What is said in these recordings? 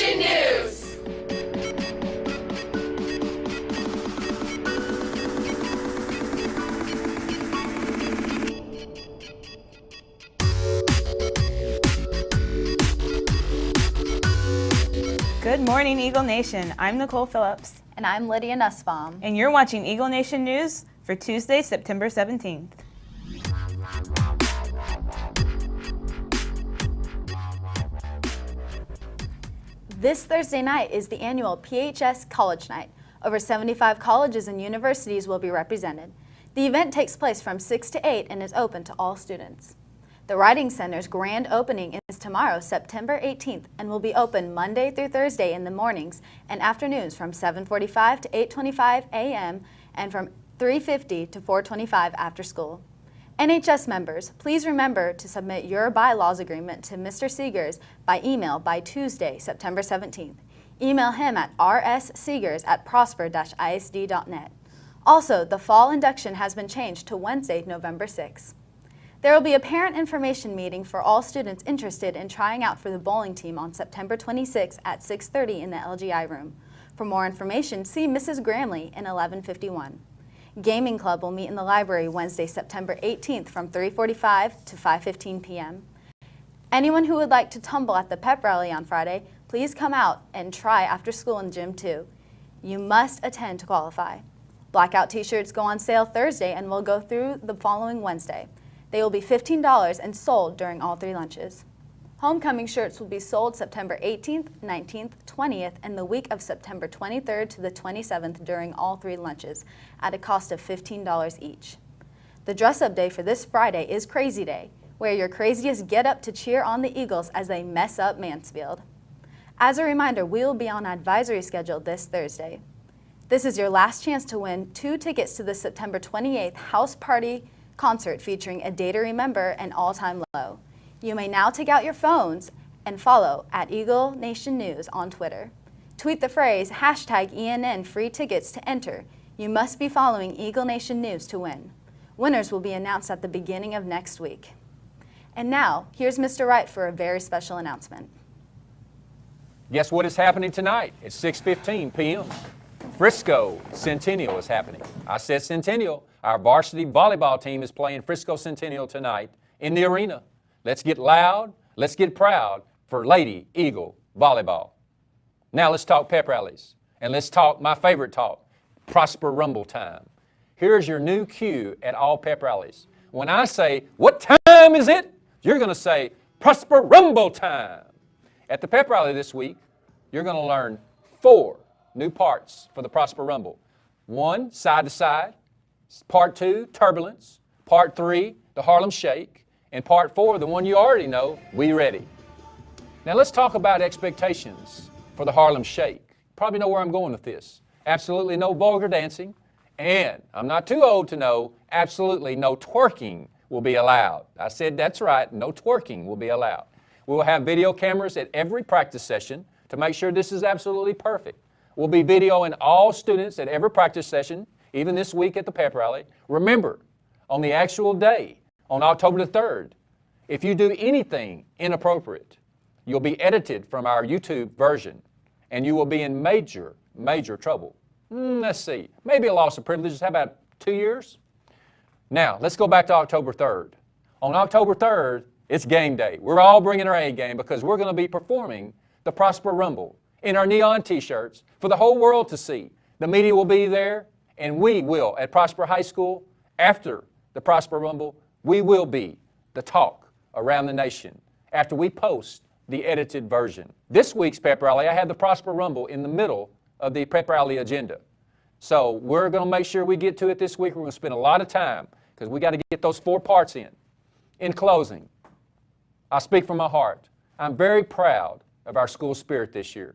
Nation News. Good morning, Eagle Nation. I'm Nicole Phillips. And I'm Lydia Nussbaum. And you're watching Eagle Nation News for Tuesday, September 17th. This Thursday night is the annual PHS College Night. Over 75 colleges and universities will be represented. The event takes place from 6 to 8 and is open to all students. The Writing Center's grand opening is tomorrow, September 18th, and will be open Monday through Thursday in the mornings and afternoons from 7:45 to 8:25 a.m. and from 3:50 to 4:25 after school. NHS members, please remember to submit your bylaws agreement to Mr. Seegers by email by Tuesday, September 17th. Email him at rsseegers@prosper-isd.net. Also, the fall induction has been changed to Wednesday, November 6th. There will be a parent information meeting for all students interested in trying out for the bowling team on September 26 at 6:30 in the LGI room. For more information, see Mrs. Gramley in 1151. Gaming Club will meet in the library Wednesday, September 18th from 3:45 to 5:15 p.m. Anyone who would like to tumble at the pep rally on Friday, please come out and try after school in Gym 2. You must attend to qualify. Blackout t-shirts go on sale Thursday and will go through the following Wednesday. They will be $15 and sold during all 3 lunches. Homecoming shirts will be sold September 18th, 19th, 20th, and the week of September 23rd to the 27th during all 3 lunches at a cost of $15 each. The dress-up day for this Friday is Crazy Day. Wear your craziest get-up to cheer on the Eagles as they mess up Mansfield. As a reminder, we will be on advisory schedule this Thursday. This is your last chance to win 2 tickets to the September 28th House Party concert featuring A Day to Remember and All Time Low. You may now take out your phones and follow at Eagle Nation News on Twitter. Tweet the phrase #ENN free tickets to enter. You must be following Eagle Nation News to win. Winners will be announced at the beginning of next week. And now, here's Mr. Wright for a very special announcement. Guess what is happening tonight at 6:15 p.m.? Frisco Centennial is happening. I said Centennial. Our varsity volleyball team is playing Frisco Centennial tonight in the arena. Let's get loud, let's get proud for Lady Eagle Volleyball. Now let's talk pep rallies, and let's talk my favorite talk, Prosper Rumble time. Here's your new cue at all pep rallies. When I say, what time is it? You're going to say, Prosper Rumble time. At the pep rally this week, you're going to learn 4 new parts for the Prosper Rumble. 1, side to side. Part 2, turbulence. Part 3, the Harlem Shake. And Part 4, the one you already know, We Ready. Now let's talk about expectations for the Harlem Shake. Probably know where I'm going with this. Absolutely no vulgar dancing. And I'm not too old to know, absolutely no twerking will be allowed. I said that's right, no twerking will be allowed. We will have video cameras at every practice session to make sure this is absolutely perfect. We'll be videoing all students at every practice session, even this week at the pep rally. Remember, on the actual day, on October the 3rd, if you do anything inappropriate, you'll be edited from our YouTube version, and you will be in major, major trouble. Let's see, maybe a loss of privileges. How about 2 years? Now, let's go back to October 3rd. On October 3rd, it's game day. We're all bringing our A game because we're going to be performing the Prosper Rumble in our neon t-shirts for the whole world to see. The media will be there, and we will, at Prosper High School, after the Prosper Rumble, we will be the talk around the nation after we post the edited version. This week's pep rally, I had the Prosper Rumble in the middle of the pep rally agenda. So we're going to make sure we get to it this week. We're going to spend a lot of time because we got to get those 4 parts in. In closing, I speak from my heart. I'm very proud of our school spirit this year.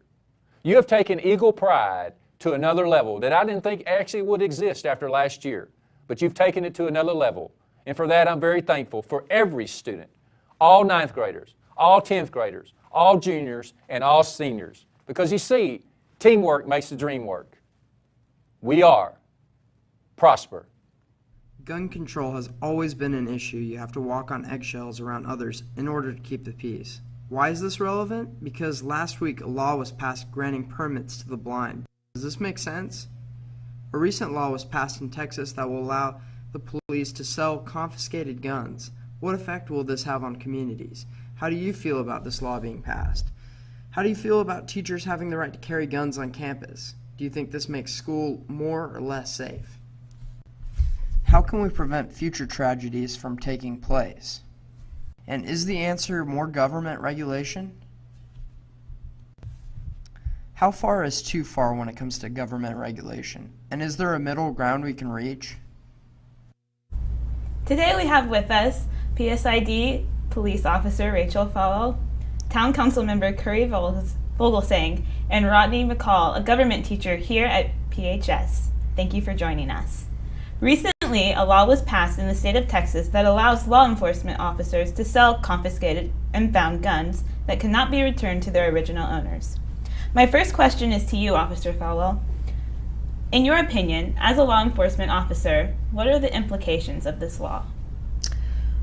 You have taken Eagle Pride to another level that I didn't think actually would exist after last year, but you've taken it to another level. And for that, I'm very thankful for every student, all 9th graders, all 10th graders, all juniors, and all seniors. Because you see, teamwork makes the dream work. We are Prosper. Gun control has always been an issue. You have to walk on eggshells around others in order to keep the peace. Why is this relevant? Because last week a law was passed granting permits to the blind. Does this make sense? A recent law was passed in Texas that will allow the police to sell confiscated guns. What effect will this have on communities? How do you feel about this law being passed? How do you feel about teachers having the right to carry guns on campus? Do you think this makes school more or less safe? How can we prevent future tragedies from taking place? And is the answer more government regulation? How far is too far when it comes to government regulation? And is there a middle ground we can reach? Today we have with us PSID Police Officer Rachel Fowle, Town Council Member Curry Vogelsang, and Rodney McCall, a government teacher here at PHS. Thank you for joining us. Recently, a law was passed in the state of Texas that allows law enforcement officers to sell confiscated and found guns that cannot be returned to their original owners. My first question is to you, Officer Fowle. In your opinion, as a law enforcement officer, what are the implications of this law?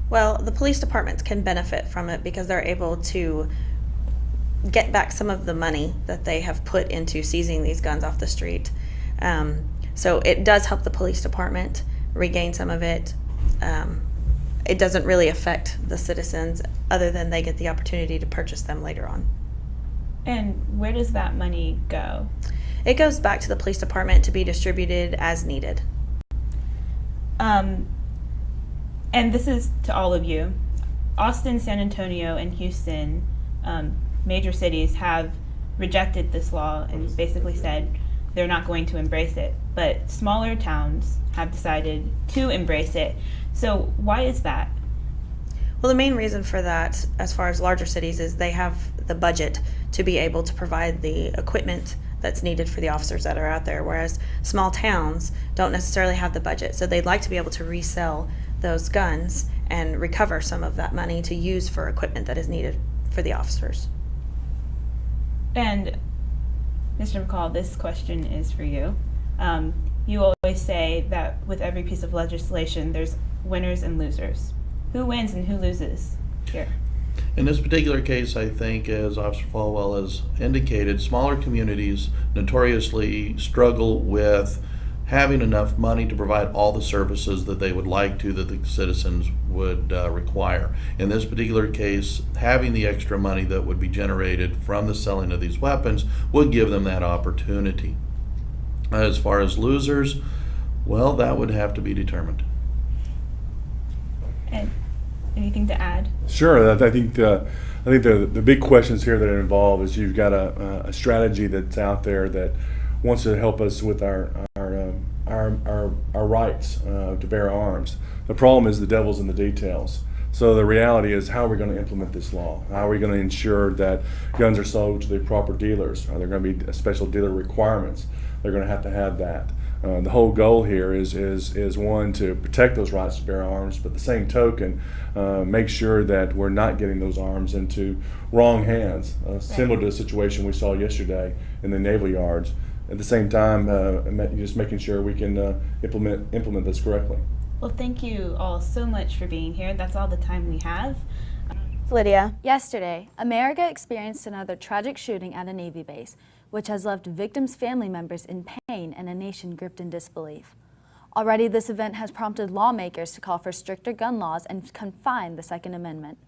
Well, the police departments can benefit from it because they're able to get back some of the money that they have put into seizing these guns off the street. So it does help the police department regain some of it. It doesn't really affect the citizens other than they get the opportunity to purchase them later on. And where does that money go? It goes back to the police department to be distributed as needed. And this is to all of you. Austin, San Antonio, and Houston, major cities, have rejected this law and basically said they're not going to embrace it. But smaller towns have decided to embrace it. So why is that? Well, the main reason for that, as far as larger cities, is they have the budget to be able to provide the equipment that's needed for the officers that are out there, whereas small towns don't necessarily have the budget. So they'd like to be able to resell those guns and recover some of that money to use for equipment that is needed for the officers. And Mr. McCall, this question is for you. You always say that with every piece of legislation, there's winners and losers. Who wins and who loses here? In this particular case, I think, as Officer Falwell has indicated, smaller communities notoriously struggle with having enough money to provide all the services that they would like to, that the citizens would require. In this particular case, having the extra money that would be generated from the selling of these weapons would give them that opportunity. As far as losers, well, that would have to be determined. And anything to add? Sure. I think the big questions here that are involved is you've got a strategy that's out there that wants to help us with our rights to bear arms. The problem is the devil's in the details. So the reality is, how are we going to implement this law? How are we going to ensure that guns are sold to the proper dealers? Are there going to be special dealer requirements? They're going to have that. The whole goal here is one, to protect those rights to bear arms, but the same token, make sure that we're not getting those arms into wrong hands, similar to the situation we saw yesterday in the Naval Yards. At the same time, just making sure we can implement this correctly. Well, thank you all so much for being here. That's all the time we have. Lydia. Yesterday, America experienced another tragic shooting at a Navy base, which has left victims' family members in pain and a nation gripped in disbelief. Already, this event has prompted lawmakers to call for stricter gun laws and confine the Second Amendment.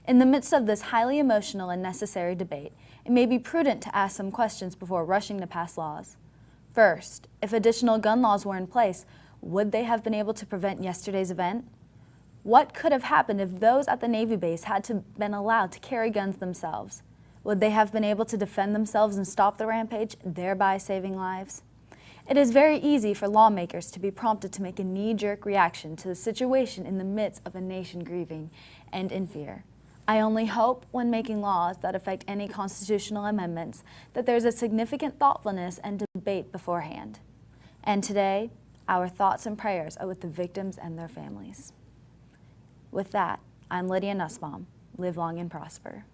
In the midst of this highly emotional and necessary debate, it may be prudent to ask some questions before rushing to pass laws. First, if additional gun laws were in place, would they have been able to prevent yesterday's event? What could have happened if those at the Navy base had been allowed to carry guns themselves? Would they have been able to defend themselves and stop the rampage, thereby saving lives? It is very easy for lawmakers to be prompted to make a knee-jerk reaction to the situation in the midst of a nation grieving and in fear. I only hope, when making laws that affect any constitutional amendments, that there's a significant thoughtfulness and debate beforehand. And today, our thoughts and prayers are with the victims and their families. With that, I'm Lydia Nussbaum. Live long and prosper.